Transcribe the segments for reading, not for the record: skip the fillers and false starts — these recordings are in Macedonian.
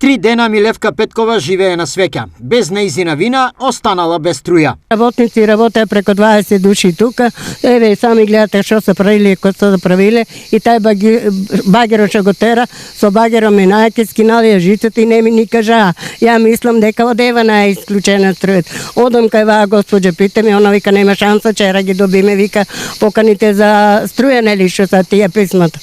3 дена Милевка Петкова живее на свеќа. Без неизина вина, останала без струја. Работници работеа преку 20 души тука. Еве сами гледате што се правиле, кој се правиле и тај багерот што го тера, со багером минајќи скиналија жицето и не ми кажа. Ја мислам дека од Евана е исклучена струјата. Одам кај ваа госпоđа, питаме, она вика нема шанса, вчера ги добиме, вика поканите за струја, нели што са тие писмата.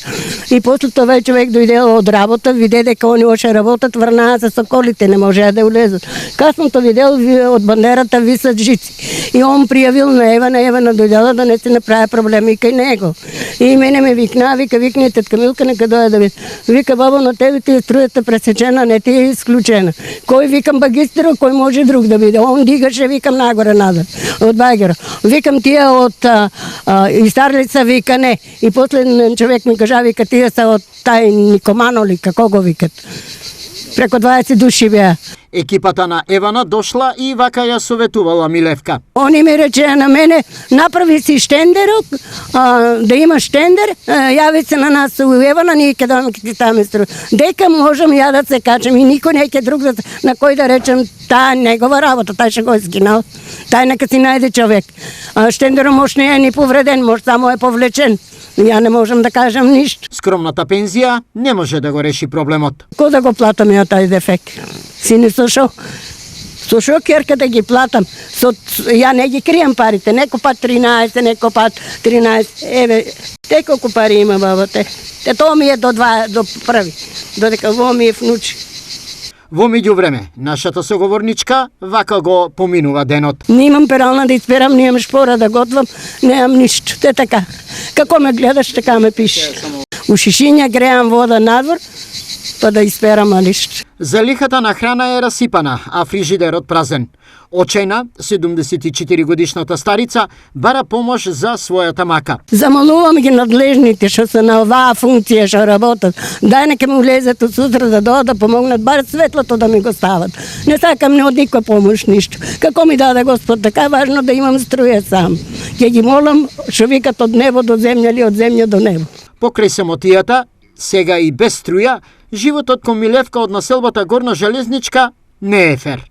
И после тоа човек дојде од работа, виде дека они оше работат, врнаа се со колите, не можеа да улезат. Касното видел од бандерата висат жици. И он пријавил на Евана дојдела да не се направи проблеми кај него. И мене ме викне тетка Милка, нека дојде да види. Вика, бабо, на тебе ти е струјата пресечена, не ти е исклучена. Кој, викам, багистро, кој може друг да биде? Он дигаше, викам, нагоре надад, од багера. Викам, тие од Истарлица, вика, не. И после човек ми кажа, вика, тие са од тај Никомано ли, како го викат. Преку 20 души беа. Екипата на Евана дошла и вака ја советувала Милевка. Они ми речеа на мене, направи си штендерот, да има штендер, јави се на нас у Евана, ние ќе даме ти таме струја. Дека можам ја да се качам и никој не ќе друг на кој да речем, таа негова работа, тај што го скинал. Тај нека си најде човек. Штендерот може не е ни повреден, може само е повлечен. Ја не можам да кажам ништо. Скромната пензија не може да го реши проблемот. Ко да го платам ја тај дефект? Сини со шо керка да ги платам. Ја не ги крием парите. Неко пат 13, неко пат 13. Еве, те колку пари има бабате. Тоа ми е до први. Додека во ми е внучи. Во меѓувреме, нашата соговорничка вака го поминува денот. Немам перална да исперам, немам шпора да готвам, немам ништо. Те така. Како ме гледаш, така ме пишеш. У шишиња греам вода надвор, па да исперам, а ништо. Залихата на храна е расипана, а фрижидерот празен. Очајна, 74 годишната старица, бара помош за својата мака. Замолувам ги надлежните што се на оваа функција што работат. Дај нека ми улезат од сутра да додат да помогнат, бар светлото да ми го стават. Не сакам не од никој помош ништо. Како ми даде Господ, така важно да имам струја сам. Ќе ги молам што викат од небо до земја или од земја до небо. Покрај самотијата, сега и без струја, животот кон Милевка од населбата Горна Железничка не е фер.